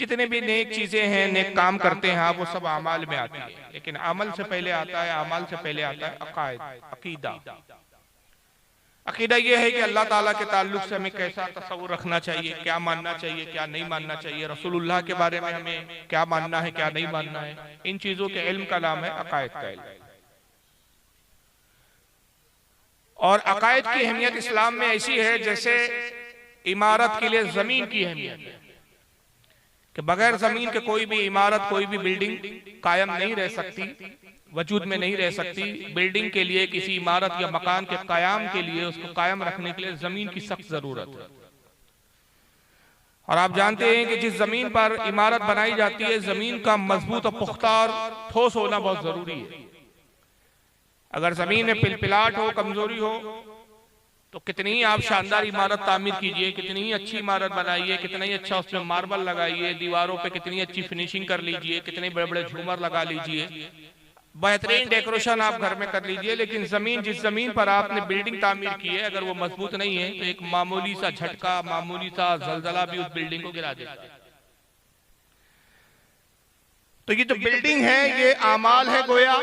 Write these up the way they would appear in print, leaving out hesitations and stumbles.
जितने भी नेक चीजें हैं, नेक काम करते हैं आप, वो सब अमाल में आती है, लेकिन अमल से पहले आता है, अमाल से पहले आता है अकायद, अकीदा। अकीदा ये है कि अल्लाह ताला के ताल्लुक से हमें कैसा तसव्वुर रखना चाहिए, क्या मानना चाहिए, क्या नहीं मानना चाहिए, रसूलुल्लाह के बारे में हमें क्या मानना है, क्या नहीं मानना है। इन चीजों के इल्म का नाम है अकायद का इल्म। और अकायद की अहमियत इस्लाम में ऐसी है जैसे इमारत के लिए जमीन की अहमियत है, कि बगैर जमीन के कोई भी इमारत, कोई भी बिल्डिंग कायम नहीं रह सकती, वजूद में नहीं रह सकती। बिल्डिंग के लिए, किसी इमारत या मकान के कायम के लिए, उसको कायम रखने के लिए जमीन की सख्त जरूरत है। और आप जानते हैं कि जिस जमीन पर इमारत बनाई जाती है, जमीन का मजबूत और पुख्ता और ठोस होना बहुत जरूरी है। अगर जमीन में पिलपिलाट हो, कमजोरी हो, तो कितनी ही आप शानदार इमारत तामीर कीजिए, कितनी ही अच्छी इमारत बनाइए, कितना ही अच्छा उसमें मार्बल लगाइए, दीवारों पे कितनी अच्छी फिनिशिंग कर लीजिए, कितने बड़े बड़े झूमर लगा लीजिए, बेहतरीन डेकोरेशन आप घर में कर लीजिए, लेकिन जमीन, जिस जमीन पर आपने बिल्डिंग तामीर की है, अगर वो मजबूत नहीं है तो एक मामूली सा झटका, मामूली सा जलजला भी उस बिल्डिंग को गिरा देता है। तो ये जो बिल्डिंग है, ये आमाल है गोया,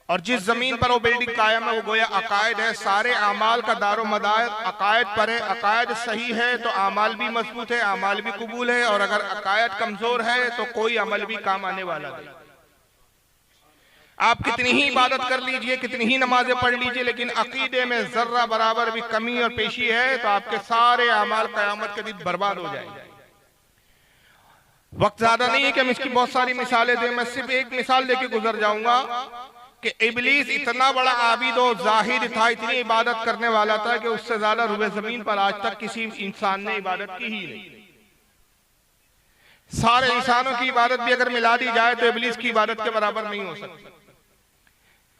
और जिस जमीन पर वो बिल्डिंग कायम है वो गोया अकायद है। सारे आमाल का दारो मदार अकायद पर है। अकायद सही है तो आमाल भी मजबूत है, आमाल भी कबूल है, और अगर अकायद कमजोर है तो कोई अमल भी काम आने वाला नहीं। आप कितनी ही इबादत कर लीजिए, कितनी ही नमाजें पढ़ लीजिए, लेकिन अकीदे में जर्रा बराबर भी कमी और पेशी है तो आपके सारे आमाल क़यामत के दिन बर्बाद हो जाएंगे। वक्त ज्यादा नहीं है कि हम इसकी बहुत सारी मिसालें दें, मैं सिर्फ एक मिसाल देके गुजर जाऊंगा कि इबलीस इतना बड़ा आबिद और जाहिद था, इतनी इबादत करने वाला था कि उससे ज्यादा रुबे जमीन पर आज तक किसी इंसान ने इबादत की ही नहीं। सारे इंसानों की इबादत भी अगर मिला दी जाए तो इबलीस की इबादत के बराबर नहीं हो सकती।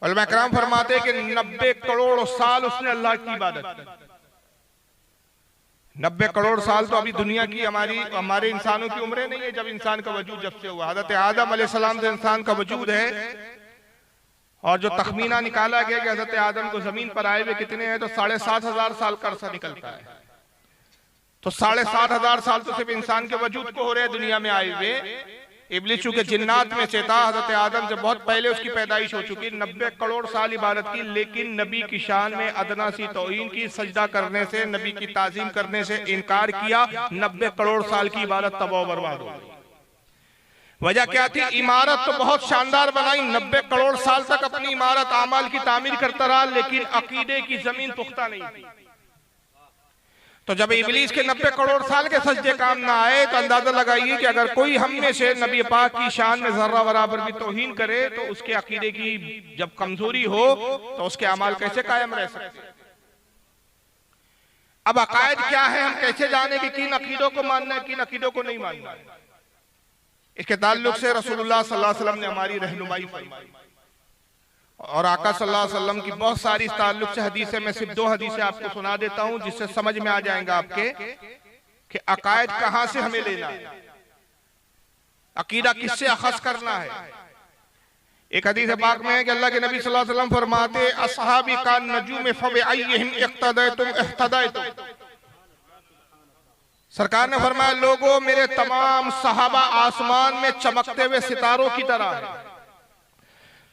उलमा किराम फरमाते हैं कि 90 करोड़ साल उसने अल्लाह की इबादत की। 90 करोड़ साल तो अभी दुनिया की हमारे इंसानों की उम्रें नहीं है जब इंसान का वजूद जब से हुआ। हज़रत आदम अलैहिस्सलाम से इंसान का वजूद है, और जो तखमीना निकाला गया कि हज़रत आदम को जमीन पर आए हुए कितने हैं, तो 7,500 साल का अरसा निकलता है। तो 7,500 साल तो सिर्फ इंसान के वजूद को हो रहे हैं दुनिया में आए हुए। इब्लिस चूंकि जिन्नात में से था, हज़रत आदम से बहुत पहले उसकी पैदाइश हो चुकी। 90 करोड़ साल इबादत की, लेकिन नबी की शान में अदना सी तौहीन की, सजदा करने से, नबी की ताजीम करने से इनकार किया। 90 करोड़ साल की इबादत तबाह बर्बाद हो गई। वजह क्या थी? इमारत तो बहुत शानदार बनाई, 90 करोड़ साल तक अपनी इमारत आमाल की तामीर करता रहा, लेकिन अकीदे की जमीन पुख्ता नहीं थी। तो जब इबलीस के 90 करोड़ साल के सजदे काम ना आए तो अंदाजा लगाइए कि अगर कोई हम में से नबी पाक की शान में जर्रा बराबर भी तौहीन करे तो उसके अकीदे की जब कमजोरी हो तो उसके अमाल कैसे कायम रह सकते हैं। अब अकायद क्या है, हम कैसे जाने कि किन अकीदों को मानना है, किन अकीदों को नहीं मानना है। इसके ताल्लुक से रसूलुल्लाह सल्लल्लाहु अलैहि वसल्लम ने हमारी रहनुमाई फरमाई, और आका सल्लल्लाहु अलैहि वसल्लम की बहुत सारी इस ताल्लुक से हदीसें, मैं सिर्फ 2 हदीसें आपको सुना देता हूं जिससे समझ में आ जाएगा आपके कि अकायद कहां से हमें लेना है, अकीदा किससे अखज़ करना है। एक हदीस पाक में है कि अल्लाह के नबी सल्लल्लाहु अलैहि वसल्लम फरमाते, अस्हाबी का नजूम फबिअय्यिहिम इक्तदैतुम इह्तदैतुम। सरकार ने फरमाया, लोगों मेरे तमाम सहाबा आसमान में चमकते हुए सितारों की तरह है।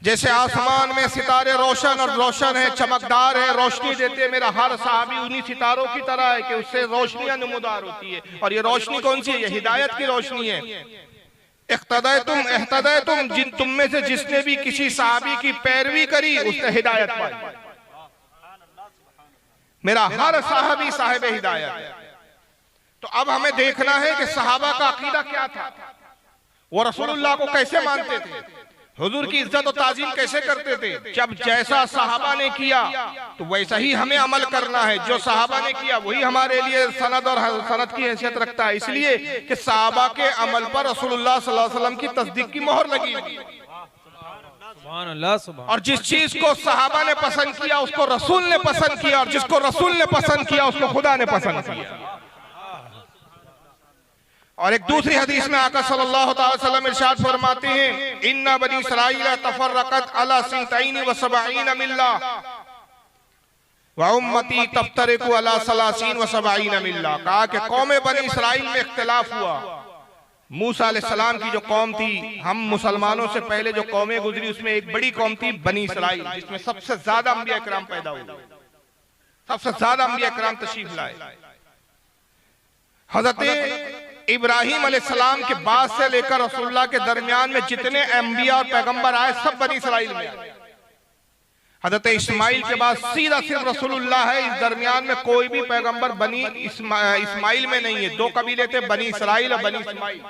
जैसे आसमान में सितारे रोशन और रोशन है, चमकदार है, रोशनी देते, मेरा हर सहाबी उन्हीं सितारों की तरह है कि उससे रोशनियां नमूदार होती है। और ये रोशनी कौन सी है? ये हिदायत की रोशनी है। इख्तदैतुम इह्तदैतुम, जिन तुम में से जिसने भी किसी सहाबी की पैरवी करी उसने हिदायत पाई। मेरा हर सहाबी साहिब हिदायत है। तो अब हमें देखना है कि सहाबा का अकीदा क्या था, वो रसूलुल्लाह को कैसे मानते थे, हुजूर की इज्जत और ताजीम कैसे करते थे। जब जैसा सहाबा ने किया तो वैसा ही हमें अमल करना है। जो सहाबा ने किया वही हमारे लिए सनद और सनद की हैसियत रखता है, इसलिए कि सहाबा के अमल पर रसूलुल्लाह सल्लल्लाहु अलैहि वसल्लम की तस्दीक की मोहर लगी हुई है। और जिस चीज को सहाबा ने पसंद किया उसको रसूल ने पसंद किया, और जिसको रसूल ने पसंद किया उसको खुदा ने पसंद किया। और एक दूसरी हदीस में आका सल्लल्लाहु अलैहि वसल्लम इरशाद फरमाते हैं, इन्ना बनी इसराइल तफर्रकत अला सिंतैन व सबईन मिल्ला व उम्मती तफ्तरिकु अला सलासीन व सबईन मिल्ला। कहा कि कौम बनी इसराइल में इख्तिलाफ हुआ, मूसा अलैहिस्सलाम की जो कौम थी, हम मुसलमानों से पहले जो कौमें गुजरी उसमें एक बड़ी कौम थी बनी इसराइल, जिसमें सबसे ज्यादा अंबिया इकराम पैदा हुए, सबसे ज्यादा अंबिया इकराम तशरीफ लाए। हजरत इब्राहिम अलैहिस्सलाम के बाद से लेकर रसूलुल्लाह के दरमियान में जितने अंबिया और पैगंबर आए सब बनी इसराइल में आए। हजरत इस्माइल के बाद सीधा सिर्फ रसूलुल्लाह है, इस दरमियान में कोई भी पैगंबर बनी इस्माइल में नहीं है। दो कबीले थे, बनी इसराइल और बनी इस्माइल।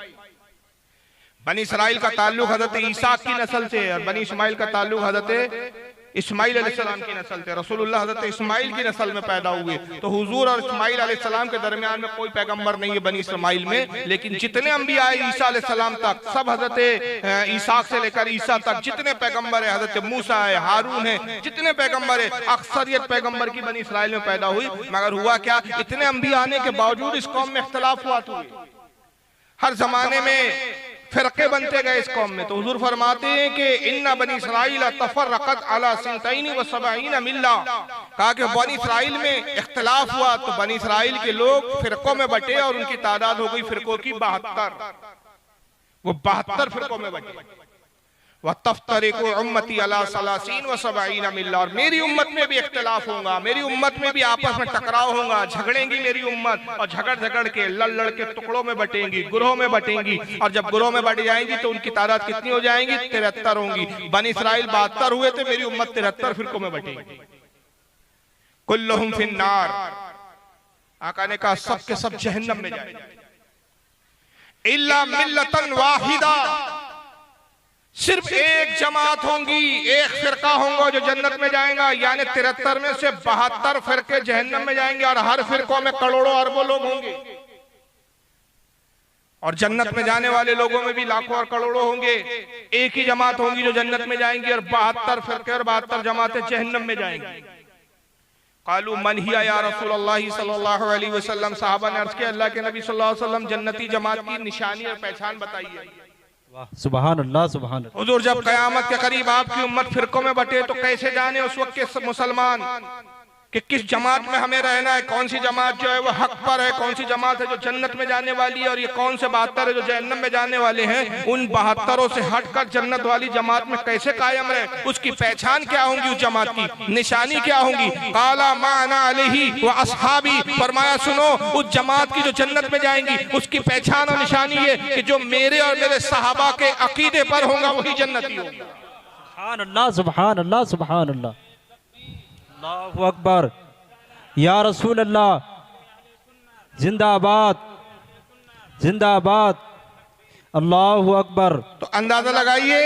बनी इसराइल का ताल्लुक हजरत ईसा की नस्ल से है और बनी इस्माइल का ताल्लुक हजरत इस्माइल अलैहिस्सलाम की नस्ल से। रसूलुल्लाह हजरत इस्माइल की नस्ल में पैदा हुए, तो हुजूर और इस्माइल अलैहिस्सलाम के दरमियान में कोई पैगंबर नहीं है बनी इस्माइल में। लेकिन जितने अंबिया आए ईसा अलैहिस्सलाम तक, सब हजरत ईसा से लेकर ईसा तक जितने पैगंबर है, हजरत मूसा है, हारून है, जितने पैगंबर है, अक्सरियत पैगंबर की बनी इसराइल में पैदा हुई। मगर हुआ क्या, इतने अंबिया आने के बावजूद इस कौम में इख्तिलाफ हुआ। हर जमाने में फिरके बनते गए इस कौम में। तो हुजूर फरमाते हैं कि इन्ना बनी इसराइल तफर्रकत अला सिंतैनी व सबईन मिल्ला, कहा कि बनी इसराइल में इख्तिलाफ हुआ तो बनी इसराइल के लोग फिरकों में बटे और उनकी तादाद हो गई फिरकों की 72। वो 72 फिरकों में बटे। वह तफ्तरिकु उम्मती अला सलासीन व सबईन मिल्ला, और मेरी उम्मत में भी इख्तिलाफ होगा, मेरी उम्मत में भी आपस में टकराव होगा, झगड़ेंगी मेरी उम्मत, और झगड़ के लड़ के टुकड़ों में बटेंगी, गुरों में बटेंगी। और जब गुरों में बट जाएंगी तो उनकी तादाद कितनी हो जाएंगी, 73 होंगी। बनी इसराइल 72 हुए थे, मेरी उम्मत 73 फिरकों में बटेंगी। कुल्लुहुम फिन्नार, आका ने कहा सब के सब जहन्नम में जाएंगे। इल्ला मिल्लतन वाहिदा, सिर्फ एक जमात होंगी, एक फिरका होगा जो जन्नत में जाएगा। यानी 73 में से 72 फिरके जहन्नम में जाएंगे और हर फिरकों में करोड़ों अरबों लोग होंगे। और जन्नत में जाने वाले लोगों में भी लाखों और करोड़ों होंगे। एक ही जमात होंगी जो जन्नत में जाएंगी और 72 फिरके और 72 जमातें जहन्नम में जाएंगी। कालू मन हिया या रसूलुल्लाह सल्लल्लाहु अलैहि वसल्लम, साहबा ने अर्ज किया अल्लाह के नबी सल्लल्लाहु अलैहि वसल्लम जन्नती जमात की निशानी और पहचान बताइए। सुभान अल्लाह सुभान अल्लाह। हुजूर जब कयामत के करीब आपकी उम्मत फिरकों में बटे तो कैसे जाने उस वक्त के मुसलमान कि किस जमात में हमें रहना है, कौन सी जमात जो है वो हक पर है, कौन सी जमात है जो जन्नत में जाने वाली है, और ये कौन से 72 है जो जहन्नम में जाने वाले हैं। उन 72 से हटकर जन्नत वाली जमात में कैसे कायम रहे, उसकी पहचान क्या होगी, उस जमात की निशानी क्या होगी। काला माना अलैहि व अस्हाबी, फरमाया सुनो उस जमात की जो जन्नत में जाएंगी उसकी पहचान और निशानी है कि जो मेरे और मेरे सहाबा के अकीदे पर होगा वही जन्नती होगा। सुभान अल्लाह सुभान अल्लाह सुभान अल्लाह, अल्लाहु अकबर, या रसूल अल्लाह, जिंदाबाद जिंदाबाद, अल्लाहु अकबर। तो अंदाजा लगाइए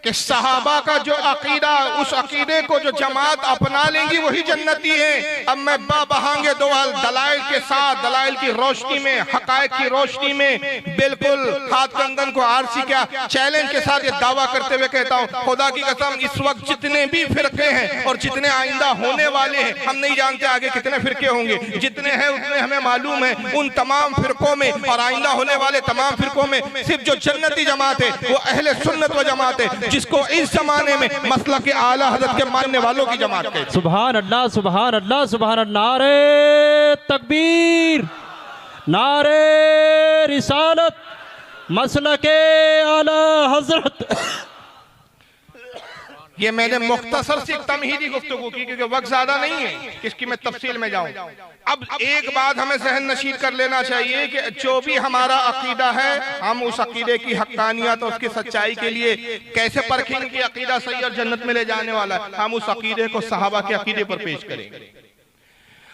कि सहाबा का जो अकीदा, उस अकीदे को जो जमात अपना लेंगी वही जन्नती है। अब मैं बहांगे दो दलाइल के साथ, दलाइल की रोशनी में, हकायक की रोशनी में, बिल्कुल हाथ कंगन को आरसी क्या चैलेंज के साथ ये दावा करते हुए कहता हूँ, खुदा की कसम इस वक्त जितने भी फिरके हैं और जितने आइंदा होने वाले हैं, हम नहीं जानते आगे कितने फिरके होंगे, जितने हैं उतने हमें मालूम है। उन तमाम फिरकों में और आइंदा होने वाले तमाम फिरकों में सिर्फ जो जन्नती जमात है वो अहले सुन्नत व जमात है, जिसको इस जमाने में मसलक के आला हज़रत के मानने वालों की जमात कहते हैं। सुभान अल्लाह सुभान अल्लाह सुभान अल्लाह। नारे तकबीर, नारे रिसालत, मसलक के आला हज़रत। ये मैंने मुख्तसर सी तमहीदी गुफ्तगू की क्योंकि वक्त ज्यादा नहीं है इसकी मैं तफसील में जाऊं। अब एक बात हमें जहन नशीद कर लेना चाहिए कि जो भी हमारा अकीदा है, हम उस अकीदे की हक्कानियत और उसकी सच्चाई के लिए कैसे परखेंगे कि अकीदा सही और जन्नत में ले जाने वाला है। हम उस अकीदे को सहाबा के अकीदे पर पेश करेंगे,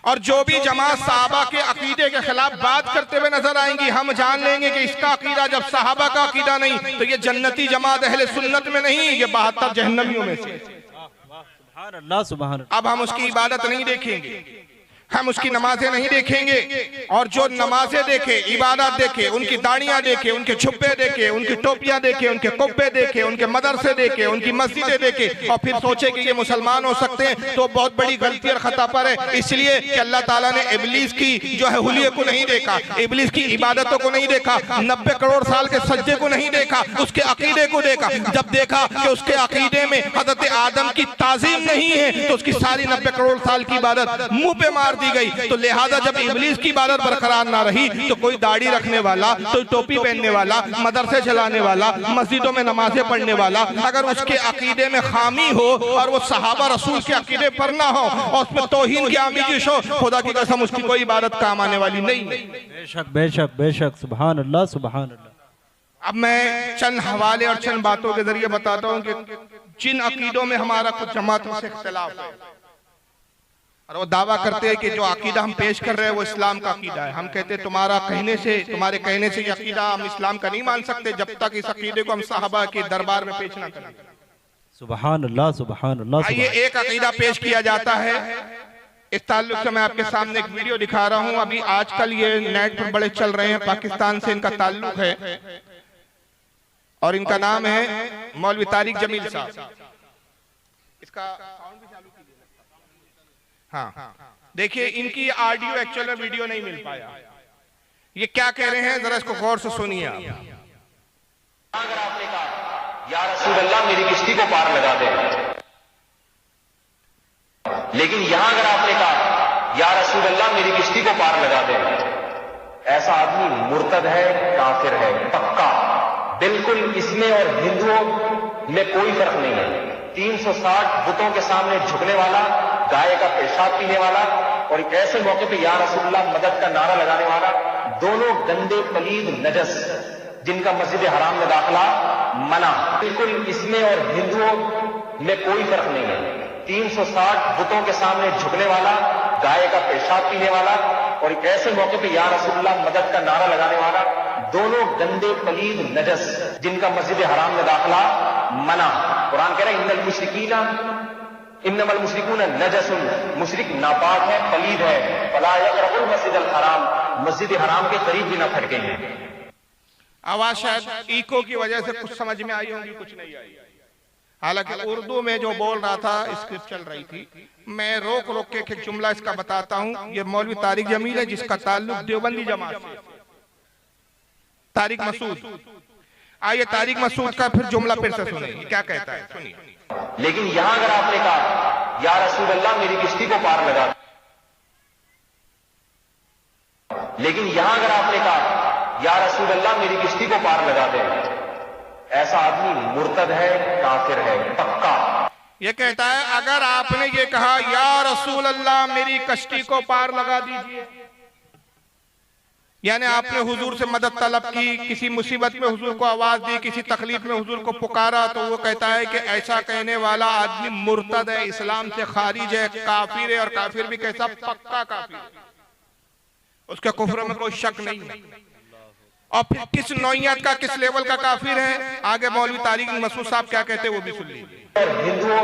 और जो भी जमात सहाबा के अकीदे के खिलाफ बात करते हुए नजर आएंगी, हम जान लेंगे कि इसका अकीदा जब सहाबा का अकीदा नहीं तो ये जन्नती जमात अहले सुन्नत में नहीं, ये 72 जहन्नमियों में से। सुभान अल्लाह सुभान अल्लाह। अब हम उसकी इबादत नहीं देखेंगे, हम उसकी नमाजें नहीं देखेंगे, और जो नमाजें देखे, इबादत देखे, उनकी दाढ़ियां देखे, उनके छुप्पे देखे, उनकी टोपियां देखे, उनके कुब्बे देखे, उनके मदरसे देखे, उनकी मस्जिदें देखे, और फिर सोचे कि ये मुसलमान हो सकते हैं, तो बहुत बड़ी गलती और खता पर है। इसलिए कि अल्लाह ताला ने इब्लीस की जो है हुलिये को नहीं देखा, इब्लीस की इबादतों को नहीं देखा, 90 करोड़ साल के सज्जे को नहीं देखा, उसके अकीदे को देखा। जब देखा कि उसके अकीदे में हजरत आदम की ताजीम नहीं है तो उसकी सारी 90 करोड़ साल की इबादत मुंह पे मार दी दी गई। तो लिहाजा जब इब्लीस की इबादत बरकरार ना रही तो कोई दाढ़ी रखने वाला, तो टोपी पहनने वाला, मदरसे चलाने वाला, मस्जिदों में नमाजें पढ़ने वाला, अगर उसके अकीदे में खामी हो और वो सहाबा रसूल के अकीदे पर ना हो और उसमें तौहीन की आमिज़श हो, खुदा की कसम उसकी कोई इबादत काम आने वाली नहीं। बेशक बेशक बेशक, सुभान अल्लाह सुभान अल्लाह। अब मैं चंद हवाले और चंद बातों के जरिए बताता हूं कि जिन अकीदों में हमारा कुछ जमातों से इख्तिलाफ है और वो दावा करते हैं कि जो अकीदा हम पेश कर रहे हैं वो इस्लाम का अकीदा है। हम कहते हैं तुम्हारे कहने से ये अकीदा हम इस्लाम का नहीं मान सकते जब तक इस अकीदे को हम साहबा के दरबार में पेश ना करें। सुभान अल्लाह सुभान अल्लाह। ये एक अकीदा पेश किया जाता है। इस ताल्लुक से मैं आपके सामने एक वीडियो दिखा रहा हूं। अभी आजकल ये नेट पर बड़े चल रहे हैं, पाकिस्तान से इनका ताल्लुक है और इनका नाम है मौलवी तारिक जमील साहब। इसका साउंड भी चालू कीजिए। हाँ, देखिए इनकी ऑडियो एक्चुअल में वीडियो नहीं मिल पाया। ये क्या कह रहे हैं जरा इसको गौर से सुनिए। अगर आपने कहा या रसूल अल्लाह मेरी किश्ती को पार लगा दे, लेकिन यहां अगर आपने कहा या रसूल अल्लाह मेरी किश्ती को पार लगा दे, ऐसा आदमी मुर्तद है, काफिर है, पक्का। बिल्कुल इसमें और हिंदुओं में कोई फर्क नहीं है। 360 बुतों के सामने झुकने वाला, गाय का पेशाब पीने वाला और एक ऐसे मौके पे या रसूलुल्लाह मदद का नारा लगाने वाला, दोनों गंदे पलीद नजस जिनका मस्जिद हराम में दाखिला मना। बिल्कुल इसमें और हिंदुओं में कोई फर्क नहीं है। 360 बुतों के सामने झुकने वाला, गाय का पेशाब पीने वाला और एक ऐसे मौके पे या रसूलुल्लाह मदद का नारा लगाने वाला, दोनों गंदे पलीद नजस जिनका मस्जिद हराम में दाखिला मना। कुरान कह रहा है इन्नमल मुशरिकून नजसुन, मुशरिक नापाक है, पलीद है। फला यक़रबुल मस्जिदल हराम, मस्जिद हराम के करीब भी ना फटकेंगे। आवाज शायद इको की वजह से कुछ समझ में आई होगी, कुछ नहीं आई। हालांकि उर्दू में जो बोल रहा था स्क्रिप्ट चल रही थी। मैं रोक रोक के एक जुमला इसका बताता हूं। ये मौलवी तारिक जमील है जिसका ताल्लुक देवबंदी जमात से, तारिक मसूद। आइए तारिक मसूद का फिर जुमला फिर से सुनिए क्या कहता है, सुनिए। लेकिन यहां अगर आपने कहा या रसूल अल्लाह मेरी किश्ती को पार लगा, लेकिन यहां अगर आपने कहा या रसूल अल्लाह मेरी किश्ती को पार लगा दे, ऐसा आदमी मुर्तद है, काफिर है, पक्का। ये कहता है अगर आपने ये कहा या रसूल अल्लाह मेरी कश्ती को पार लगा दीजिए, यानी आपने हुजूर से मदद तलब की, किसी मुसीबत में हुजूर को आवाज दी, किसी तकलीफ में हुजूर को पुकारा, तो वो कहता है कि ऐसा कहने वाला आदमी मुर्तद है, इस्लाम से खारिज है, काफिर है। और काफिर भी कैसा? पक्का काफिर, उसके कुफ्र में कोई शक नहीं है। और फिर किस नौइयत का, किस लेवल का काफिर है, आगे मौलवी तारिक मसूद साहब क्या कहते हैं वो भी सुन लीजिए। हिंदुओं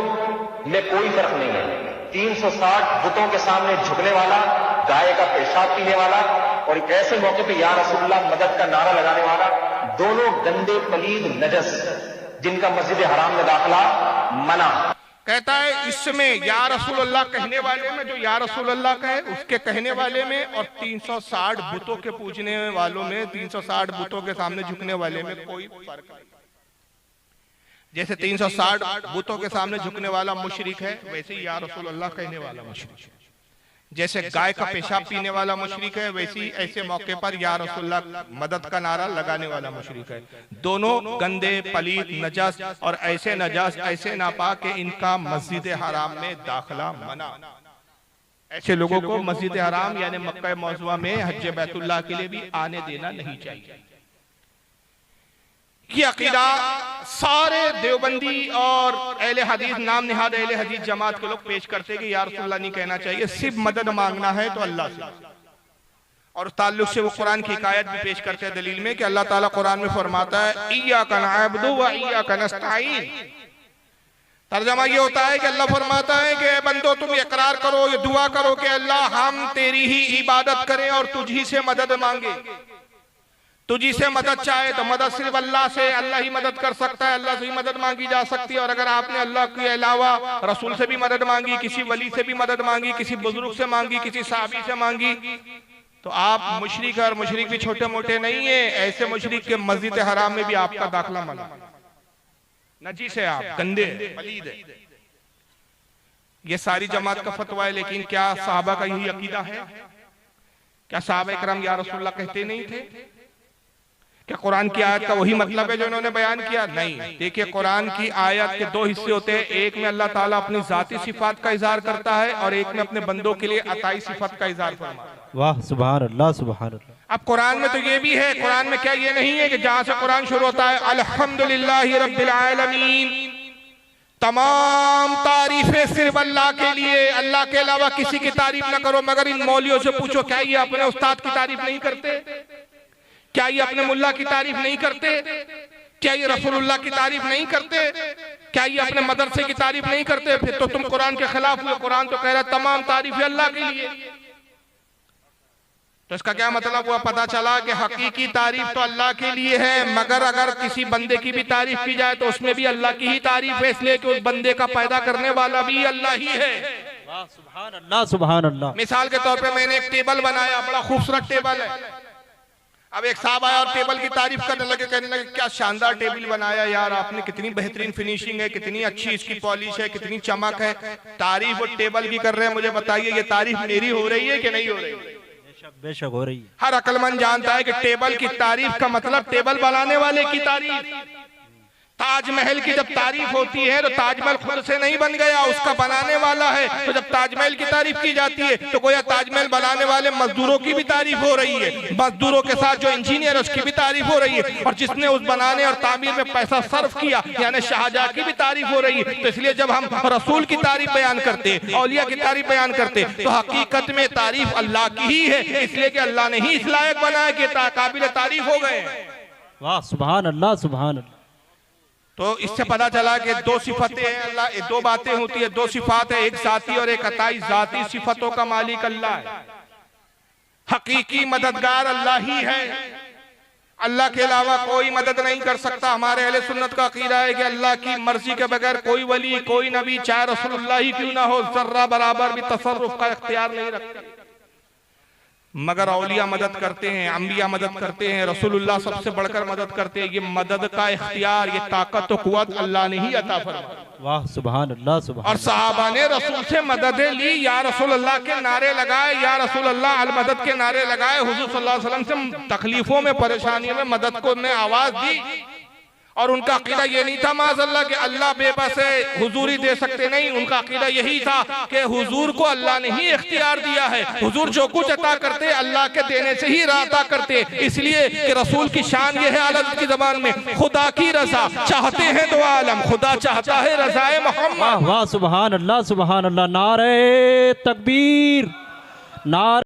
में कोई फर्क नहीं है। 360 बुतों के सामने झुकने वाला, गाय का पेशाब पीने वाला और एक ऐसे मौके पे या रसूलुल्लाह मदद का नारा लगाने वाला, दोनों गंदे पलीद नजस जिनका मस्जिद हराम में दाखिला मना। कहता है इसमें या रसूलुल्लाह कहने वाले में, जो या रसूलुल्लाह कहे उसके कहने वाले में, और 360 बुतों के पूजने वालों में, 360 बुतों के सामने झुकने वाले में कोई फर्क नहीं। जैसे 360 बुतों के सामने झुकने वाला मुशरिक है, वैसे ही या रसूलुल्लाह कहने वाला मुशरिक है। जैसे गाय का पेशाब पीने वाला मुशरिक है, वैसी ऐसे मौके पर या रसूलुल्लाह मदद का नारा लगाने वाला मुशरिक है। दोनों गंदे पलीद नजस और ऐसे नजस, ऐसे नापाक के इनका मस्जिद हराम में दाखिला मना। ऐसे लोगों को मस्जिद हराम यानी मक्का मौज़ूआ में हज बैतुल्लाह के लिए भी आने देना नहीं चाहिए। ये अकीदा सारे देवबंदी और अहले हदीस, नाम निहाद अहले हदीस जमात के लोग पेश करते कि या रसूलुल्लाह नहीं कहना चाहिए, सिर्फ मदद मांगना है तो अल्लाह से। और ताल्लुक से वो कुरान की आयत भी पेश करते हैं दलील में कि अल्लाह ताला कुरान में फरमाता है इय्याका नअबुदु व इय्याका नस्तईन। तर्जमा ये होता है कि अल्लाह फरमाता है कि बंदो तुम इकरार करो, ये दुआ करो कि अल्लाह हम तेरी ही इबादत करें और तुझी से मदद मांगे। तुझी से मदद चाहे तो मदद सिर्फ अल्लाह से, अल्लाह ही मदद कर सकता है, अल्लाह से ही मदद मांगी जा सकती है। और अगर आपने अल्लाह के अलावा रसूल से भी मदद मांगी, किसी वली से भी मदद मांगी, किसी बुजुर्ग से मांगी, किसी साहबी से मांगी, तो आप मुशरिक है। और मुशरिक भी छोटे मोटे नहीं है, ऐसे मुशरिक के मस्जिद हराम में भी आपका दाखिला मना, नजीस है, आप गंदे पलीद है। ये सारी जमात का फतवा है, लेकिन क्या सहाबा का यही अकीदा है? क्या सहाबा इकराम या रसूलुल्लाह कहते नहीं थे? क्या कुरान की आयत का वही मतलब है जो इन्होंने बयान किया? नहीं। देखिए, कुरान की आयत के दो हिस्से होते हैं, एक में अल्लाह ताला अपनी जाती सिफात का इजहार करता है और एक में अपने बंदों के लिए अताई सिफत का इजहार फरमाता है। वाह सुभान अल्लाह सुभान अल्लाह। अब कुरान में तो ये भी है, कुरान में क्या ये नहीं है कि जहां से कुरान शुरू होता है अल्हम्दुलिल्लाहि रब्बिल आलमीन, तमाम तारीफें सिर्फ अल्लाह के लिए, अल्लाह के अलावा किसी की तारीफ ना करो। मगर इन मौलियों से पूछो, क्या ये अपने उस्ताद की तारीफ नहीं करते? क्या ये अपने मुल्ला की तारीफ नहीं करते? क्या ये रसूलुल्लाह की तारीफ नहीं करते? क्या ये अपने मदरसे की तारीफ नहीं करते? फिर तो तुम कुरान के खिलाफ हुए। कुरान तो कह रहा है तमाम तारीफें अल्लाह के लिए। तो इसका क्या मतलब हुआ? पता चला कि हकीकी तारीफ तो अल्लाह के लिए है, मगर अगर किसी बंदे की भी तारीफ की जाए तो उसमें भी अल्लाह की ही तारीफ है, इसलिए कि उस बंदे का पैदा करने वाला भी अल्लाह ही है। सुभान अल्लाह सुभान अल्लाह। मिसाल के तौर पे मैंने एक टेबल बनाया, बड़ा खूबसूरत टेबल है। अब एक साहब आया और टेबल की तारीफ करने लगे, कहने लगे क्या शानदार टेबल बनाया यार आपने, कितनी बेहतरीन फिनिशिंग है, कितनी अच्छी इसकी पॉलिश है, कितनी चमक है। तारीफ वो टेबल की कर रहे हैं। मुझे बताइए, ये तारीफ मेरी हो रही है कि नहीं हो रही है? बेशक हो रही है। हर अक्लमंद जानता है कि टेबल की तारीफ का मतलब टेबल बनाने वाले की तारीफ। ताजमहल की जब तारीफ होती है तो ताजमहल खुद से नहीं बन गया, उसका बनाने वाला है। तो जब ताजमहल की तारीफ की जाती है तो गोया ताजमहल बनाने वाले मजदूरों की भी तारीफ हो रही है, मजदूरों के साथ जो इंजीनियर है उसकी भी तारीफ हो रही है, और जिसने उस बनाने और तामीर में पैसा सर्फ किया यानी शाहजहां की भी तारीफ हो रही है। तो इसलिए जब हम रसूल की तारीफ बयान करते, औलिया की तारीफ बयान करते, तो हकीकत में तारीफ अल्लाह की ही है, इसलिए कि अल्लाह ने ही इस लायक बनाया कि काबिल तारीफ हो गए। वाह सुभान अल्लाह सुभान अल्लाह। तो इससे पता चला कि दो सिफतें हैं अल्लाह, दो बातें होती है, दो सिफात है, एक जाती और एक अताई। जाती सिफतों का मालिक अल्लाह है, हकीकी मददगार अल्लाह ही है, अल्लाह के अलावा कोई मदद नहीं कर सकता। हमारे अहले सुन्नत का अकीदा है कि अल्लाह की मर्जी के बगैर कोई वली, कोई नबी, चाहे रसूलुल्लाह ही क्यों ना हो, जर्रा बराबर भी तसर्रुफ का इख्तियार नहीं रखते। मगर औलिया मदद करते हैं, अंबिया मदद करते हैं, रसूलुल्लाह सबसे बढ़कर मदद करते हैं। ये मदद का इख्तियार, ये ताकत तो कुव्वत अल्लाह ने ही अता फरमाई। वाह सुभान अल्लाह सुभान। और सहाबा ने रसूल से मददें ली, या रसूल अल्लाह के नारे लगाए, या रसूल अल्लाह अल मदद के नारे लगाए। हुजूर सल्लल्लाहु अलैहि वसल्लम से तकलीफों में, परेशानियों में मदद को ने आवाज दी। और उनका अकीदा ये नहीं था माज़अल्लाह कि अल्लाह बेबस है, हुजूर ही दे सकते, नहीं। उनका अकीदा यही था कि हुजूर को अल्लाह ने ही इख्तियार दिया है, हुजूर जो कुछ अता करते अल्लाह के देने से ही अता करते। इसलिए कि रसूल की शान ये है अरब की जबान में, खुदा की रजा चाहते हैं दो आलम, खुदा चाहता है रज़ाए मोहम्मद। वाह सुभान अल्लाह सुभान अल्लाह। नारे तकबीर, नारे